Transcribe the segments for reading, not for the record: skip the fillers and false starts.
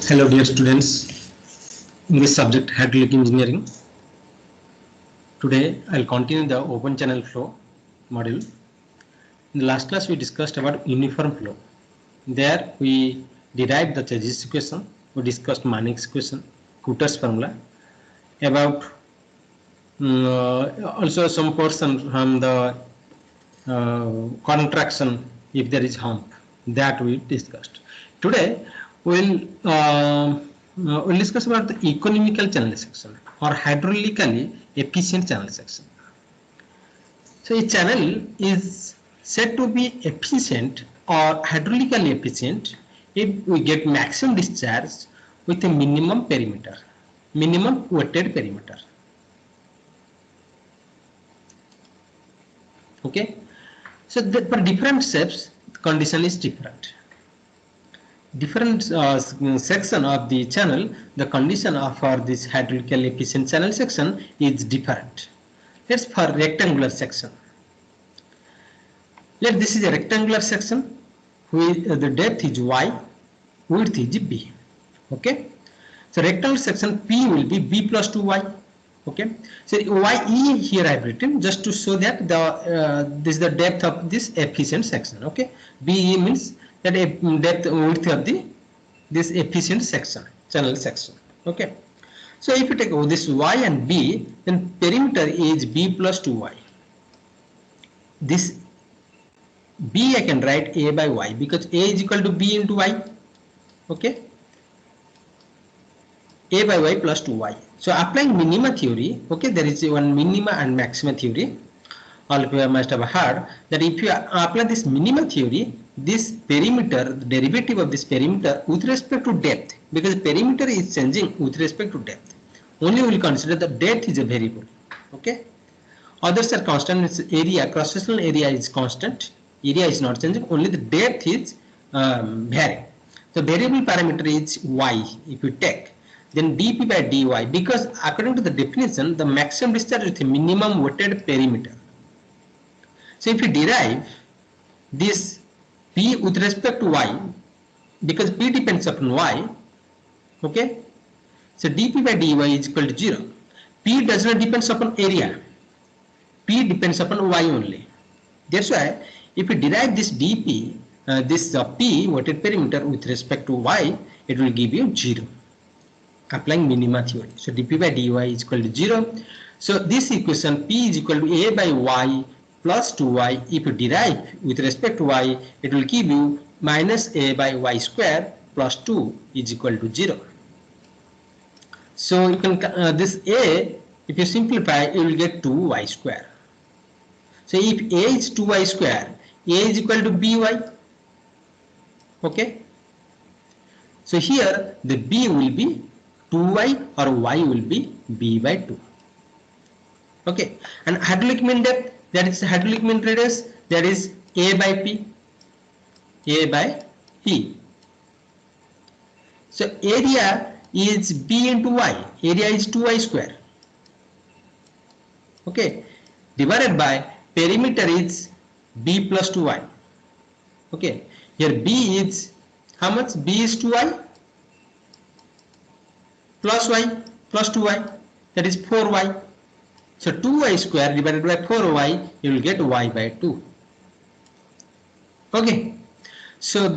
Hello dear students, in this subject hydraulic engineering. Today I will continue the open channel flow module. In the last class we discussed about uniform flow. There we derived the Chassis equation, we discussed Manning's equation, Cooter's formula, about also some portion from the contraction if there is hump, that we discussed. Today we'll discuss about the economical channel section or hydraulically efficient channel section. So a channel is said to be efficient or hydraulically efficient if we get maximum discharge with a minimum perimeter, minimum weighted perimeter. Okay, so for different steps the condition is different. Different section of the channel, the condition for this hydraulically efficient channel section is different. Let's for rectangular section. This is a rectangular section with the depth is y, width is b. Okay, so rectangular section P will be b plus 2y. Okay, so ye here I have written just to show that the this is the depth of this efficient section. Okay, be means that a depth width of this efficient section, channel section. Okay, so if you take this y and b, then perimeter is b plus 2y. This b I can write a by y because a is equal to b into y. Okay, a by y plus 2y. So applying minima theory, okay, there is one minima and maxima theory. All of you must have heard that if you apply this minima theory, this perimeter, the derivative of this perimeter with respect to depth, because perimeter is changing with respect to depth, only we will consider the depth is a variable. Okay, others are constant. Its area, cross-sectional area is constant, area is not changing, only the depth is varying. The variable parameter is y. If you take, then dp by dy, because according to the definition the maximum discharge with a minimum weighted perimeter. So if you derive this p with respect to y, because p depends upon y, okay, so dp by dy is equal to 0. P does not depend upon area, p depends upon y only. That's why if you derive this dp, this p weighted perimeter with respect to y, it will give you 0. Applying minima theory. So dp by dy is equal to 0. So this equation p is equal to a by y plus 2y. If you derive with respect to y, it will give you minus a by y square plus 2 is equal to 0. So you can this a, if you simplify, you will get 2y square. So if a is 2y square, a is equal to by. Okay. So here the b will be 2y or y will be b by 2. Okay, and hydraulic mean depth, that is hydraulic mean radius, that is a by p, a by p. So area is b into y, area is 2y square. Okay, divided by perimeter is b plus 2y. Okay, here b is how much? B is 2y plus y plus 2y, that is 4y. So 2y square divided by 4y, you will get y by 2. Okay, so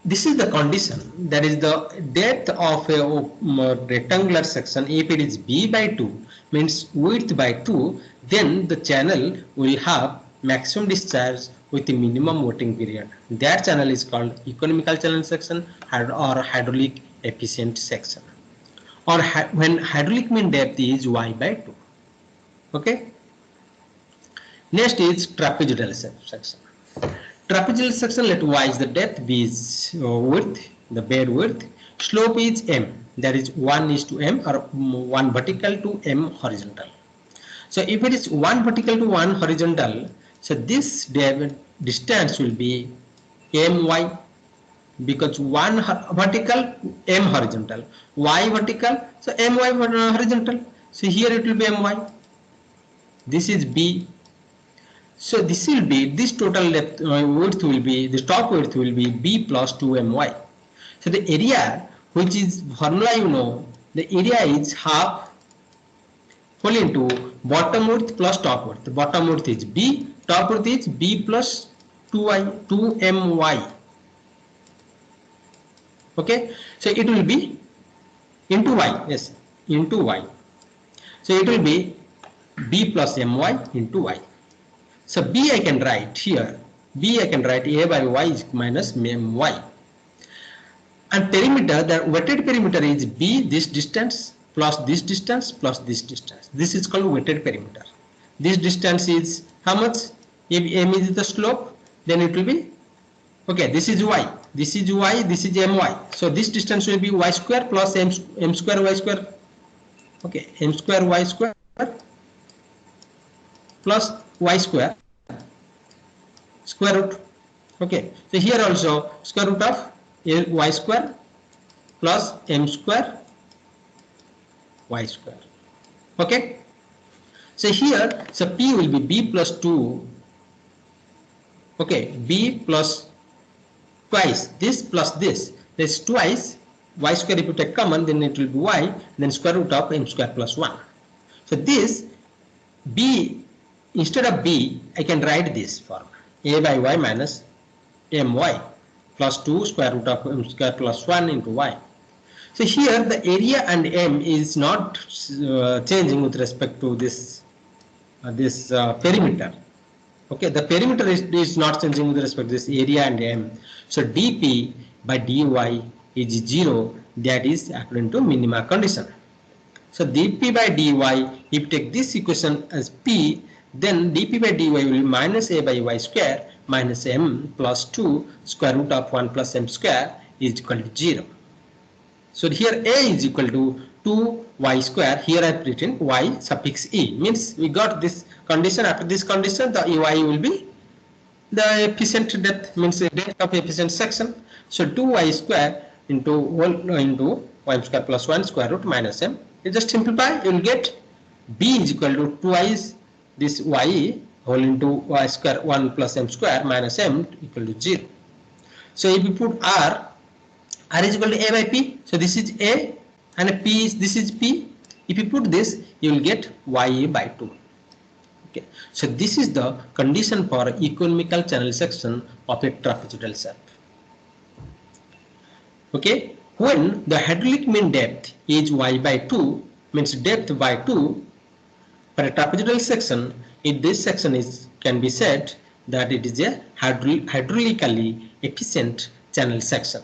this is the condition, that is the depth of a rectangular section. If it is b by 2, means width by 2, then the channel will have maximum discharge with the minimum waiting period. That channel is called economical channel section or hydraulic efficient section, or when hydraulic mean depth is y by 2. Okay. Next is trapezoidal section. Trapezoidal section, let y is the depth, b is width, the bed width, slope is m, that is 1:m or 1 vertical to m horizontal. So if it is 1 vertical to 1 horizontal, so this distance will be my, because 1 vertical, m horizontal, y vertical, so my horizontal. So here it will be my. This is b. So this will be, this total width will be, the top width will be b plus 2my. So the area which is formula you know, the area is half whole into bottom width plus top width. The bottom width is B, top width is B plus 2my. Okay, so it will be into y, yes, into y. So it will be B plus my into y. So B I can write here, B I can write A by y is minus my. And perimeter, the weighted perimeter is B, this distance plus this distance plus this distance. This is called weighted perimeter. This distance is how much? If m is the slope, then it will be, okay, this is y, this is y, this is my. So this distance will be y square plus m square y square. Okay, m square y square plus y square square root. Okay, so here also square root of y square plus m square y square. Okay, so here, so p will be b plus 2. Okay, b plus twice this plus this is twice y square. If you take common, then it will be y, then square root of m square plus 1. So this b, instead of b, I can write this form, a by y minus my plus 2 square root of m square plus 1 into y. So here the area and m is not changing with respect to this perimeter. Okay, the perimeter is not changing with respect to this area and m. So dp by dy is 0, that is according to minima condition. So dp by dy, if you take this equation as p, then dp by dy will be minus a by y square minus m plus 2 square root of 1 plus m square is equal to 0. So here a is equal to 2y square. Here I have written y suffix e, means we got this condition. After this condition, the y will be the efficient depth, means the depth of efficient section. So 2y square into y square plus 1 square root minus m. You just simplify, you will get b is equal to twice this y whole into y square 1 plus m square minus m equal to 0. So if you put r is equal to a by p. So this is a and p is, this is p. If you put this, you will get y by 2. Okay. So this is the condition for economical channel section of a trapezoidal shape. Okay. When the hydraulic mean depth is y by 2, means depth by 2, for a trapezoidal section, if this section can be said that it is a hydraulically efficient channel section.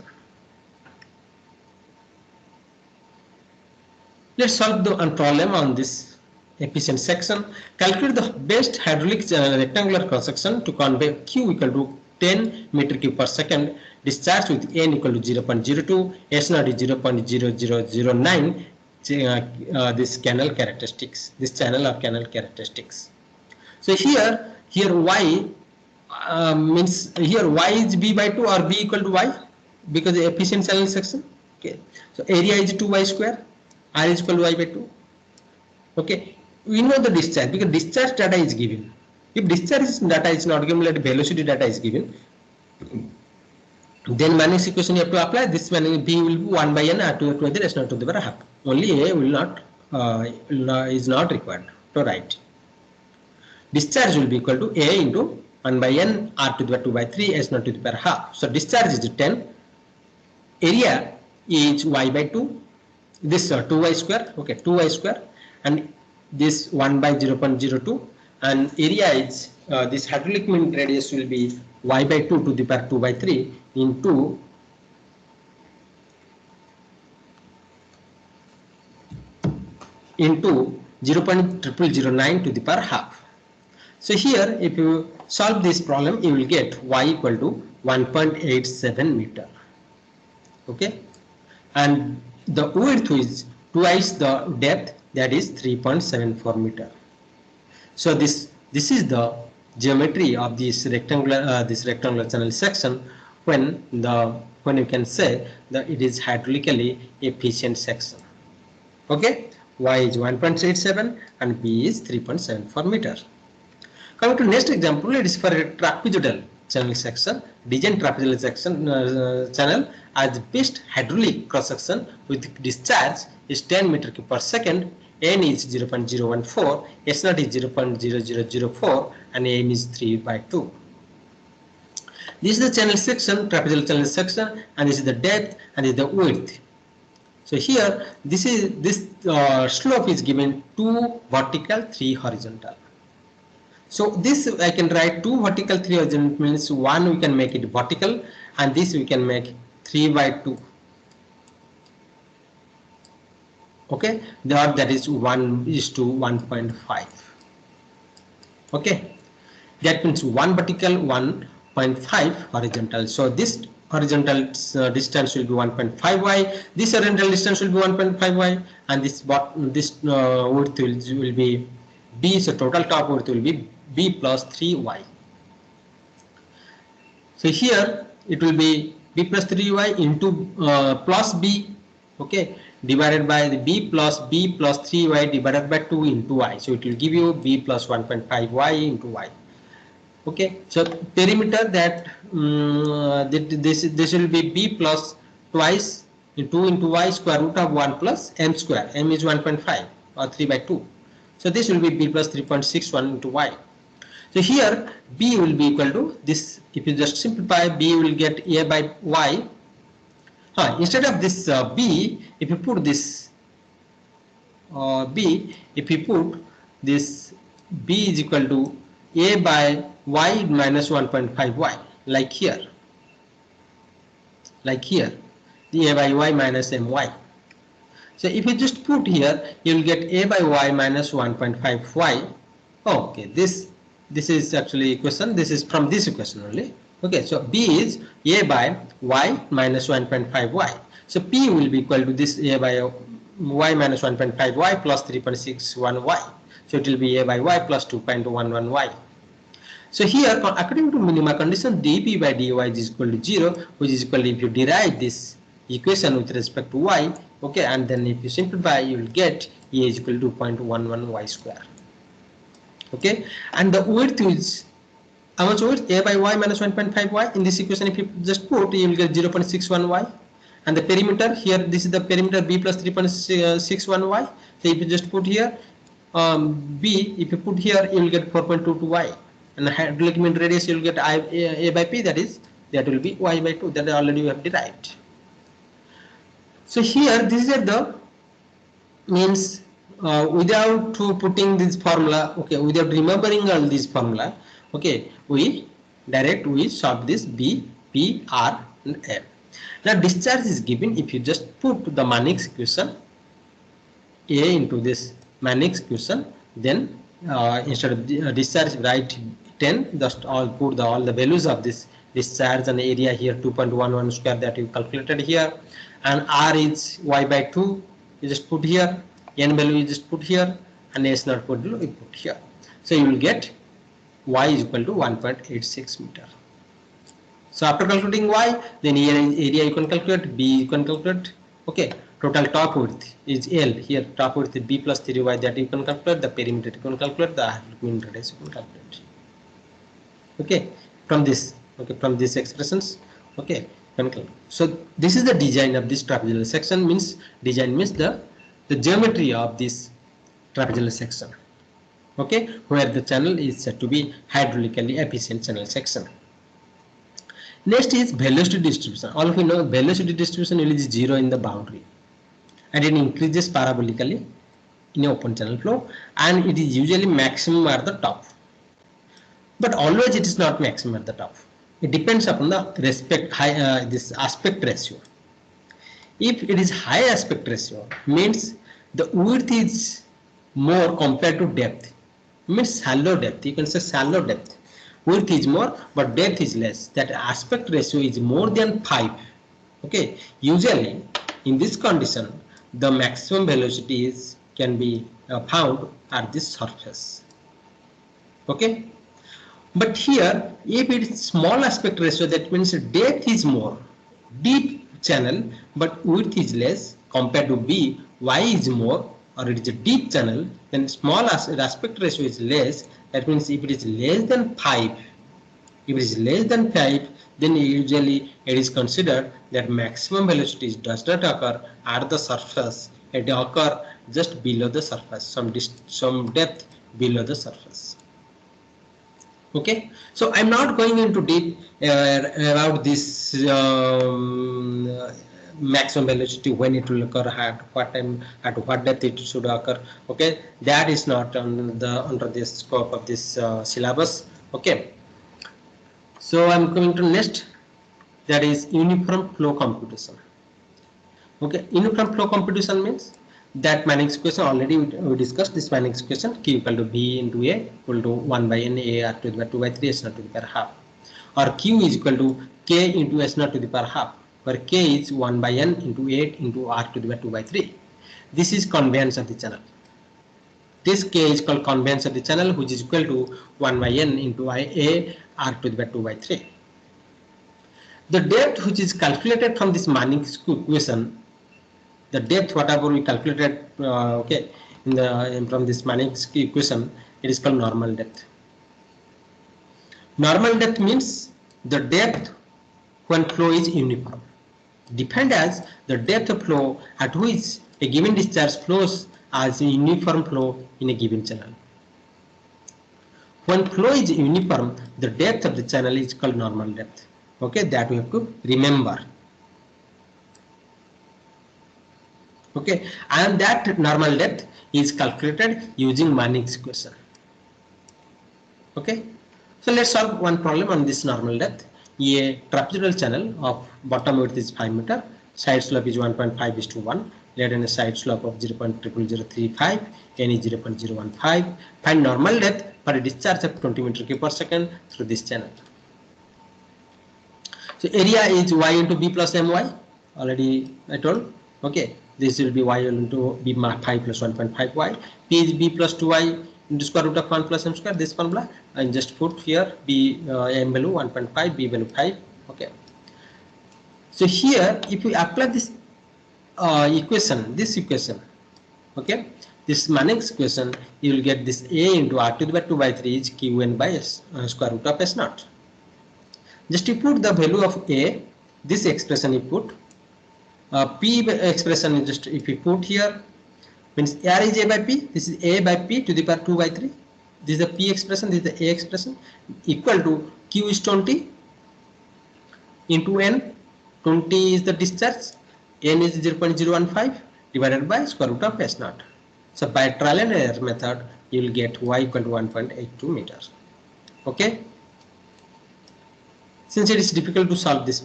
Let's solve the problem on this efficient section. Calculate the best hydraulic rectangular cross section to convey Q equal to 10 meter cube per second, discharge with N equal to 0.02, S naught is 0.0009. This canal characteristics, this channel or canal characteristics. So here y means here y is b by 2 or b equal to y, because the efficient channel section. Okay, so area is 2y square, r is equal to y by 2. Okay, we know the discharge because discharge data is given. If discharge data is not given, like velocity data is given, then Manning's equation you have to apply. This Manning b will be 1 by n r2 to the s naught to the power half. Only a will not is not required to write. Discharge will be equal to a into 1 by n r to the power 2 by 3 s naught to the power half. So discharge is 10. Area is y by 2. This 2y square. Okay, 2y square, and this 1 by 0.02, and area is this hydraulic mean radius will be y by 2 to the power 2 by 3 into into 0.0009 to the power half. So here, if you solve this problem, you will get y equal to 1.87 meter. Okay, and the width is twice the depth, that is 3.74 meter. So this is the geometry of this rectangular channel section when you can say that it is hydraulically efficient section. Okay, y is 1.87 and b is 3.74 meter. Coming to next example, it is for a trapezoidal. channel section, design trapezoidal section channel as best hydraulic cross section with discharge is 10 meter cube per second, n is 0.014, s naught is 0.0004, and m is 3/2. This is the channel section, trapezoidal channel section, and this is the depth and this is the width. So here this slope is given 2 vertical, 3 horizontal. So this I can write 2 vertical, 3 horizontal, means 1 we can make it vertical and this we can make 3/2. Okay, that is 1:1.5. Okay, that means 1 vertical, 1.5 horizontal. So this horizontal distance will be 1.5y, this horizontal distance will be 1.5y, and this width will be b. So total top width will be b plus 3y. So here it will be b plus 3y into plus b, okay, divided by the b plus 3y divided by 2 into y. So it will give you b plus 1.5y into y. Okay, so perimeter that this will be b plus twice 2 into y square root of 1 plus m square. M is 1.5 or 3/2. So this will be b plus 3.61 into y. So here b will be equal to this. If you just simplify, b will get a by y. Instead of this b, if you put this b, if you put this b is equal to a by y minus 1.5y, like here, the a by y minus my. So if you just put here, you will get a by y minus 1.5y. Okay, this is actually equation. This is from this equation only. Okay, so b is a by y minus 1.5y. So p will be equal to this a by y minus 1.5y plus 3.61y. So it will be a by y plus 2.11y. So here, according to minima condition, dp by dy is equal to 0, which is equal to, if you derive this equation with respect to y, okay, and then if you simplify, you will get a is equal to 2.11y square. Okay, and the width is how much width? A by y minus 1.5y. In this equation, if you just put, you will get 0.61y. And the perimeter here, this is the perimeter b plus 3.61y. So if you just put here b, if you put here, you will get 4.22y. And the hydraulic mean radius, you will get a by p, that will be y by 2, that already we have derived. So here this is the means without putting this formula, okay, without remembering all this formula, okay, we solve this b, p, r and m. Now discharge is given if you just put the Manning's equation a into this Manning's equation, then instead of discharge write 10, just put all the values of this discharge and area here 2.11 square that you calculated here, and r is y by 2, you just put here, n value you just put here, and s naught value you put here. So you will get y is equal to 1.86 meter. So after calculating y, then here area you can calculate, b you can calculate, okay, total top width is L, here top width is b plus 3y, that you can calculate, the perimeter you can calculate, the mean radius you can calculate. Okay, from this expressions, okay, so this is the design of this trapezoidal section. Means design means the geometry of this trapezoidal section, okay, where the channel is said to be hydraulically efficient channel section. Next is velocity distribution. All of you know velocity distribution is 0 in the boundary, and it increases parabolically in open channel flow, and it is usually maximum at the top. But always it is not maximum at the top. It depends upon the this aspect ratio. If it is high aspect ratio, means the width is more compared to depth. Means shallow depth. You can say shallow depth. Width is more, but depth is less. That aspect ratio is more than 5. Okay. Usually, in this condition, the maximum velocity can be found at this surface. Okay. But here, if it is small aspect ratio, that means depth is more, deep channel, but width is less compared to B, Y is more, or it is a deep channel, then small aspect ratio is less. That means if it is less than 5, If it is less than 5, then usually it is considered that maximum velocity does not occur at the surface. It occurs just below the surface, some depth below the surface. Okay, so I'm not going into deep about this maximum velocity, when it will occur, at what time, at what depth it should occur. Okay, that is not under the scope of this syllabus. Okay, so I'm coming to next, that is uniform flow computation. Okay, uniform flow computation means that Manning's equation, already we discussed this Manning's equation, Q equal to V into A equal to 1 by N A R to the power 2 by 3 S naught to the power half, or Q is equal to K into S naught to the power half, where K is 1 by N into 8 into R to the power 2 by 3. This is conveyance of the channel. This K is called conveyance of the channel, which is equal to 1 by N into A R to the power 2 by 3. The depth which is calculated from this Manning's equation, the depth whatever we calculated okay, from this Manning's equation, it is called normal depth. Normal depth means the depth when flow is uniform, defined as the depth of flow at which a given discharge flows as a uniform flow in a given channel. When flow is uniform, the depth of the channel is called normal depth. Okay, that we have to remember. Okay, and that normal depth is calculated using Manning's equation. Okay, so let's solve one problem on this normal depth. A trapezoidal channel of bottom width is 5 meter, side slope is 1.5:1, lead and a side slope of 0.00035, n is 0.015. Find normal depth for a discharge of 20 meter cube per second through this channel. So area is y into b plus my, already I told. Okay, this will be y into b 5 plus 1.5y. P is b plus 2y into square root of 1 plus m square. This formula, and just put here b m value 1.5, b value 5. Okay. So here, if we apply this equation, okay, this Manning's equation, you will get this a into r to the power 2 by 3 is qn by s square root of s naught. Just you put the value of a, this expression you put, p expression is just, if you put here, means r is a by p, this is a by p to the power 2 by 3, this is the p expression, this is the a expression, equal to q is 20 into n, 20 is the discharge, n is 0.015 divided by square root of s naught. So by trial and error method, you will get y equal to 1.82 meters. Okay. Since it is difficult to solve this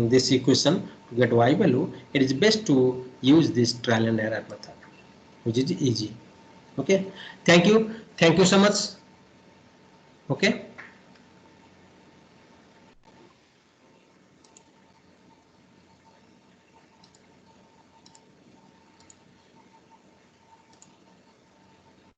this equation to get y value, it is best to use this trial and error method, which is easy. Okay. Thank you so much. Okay.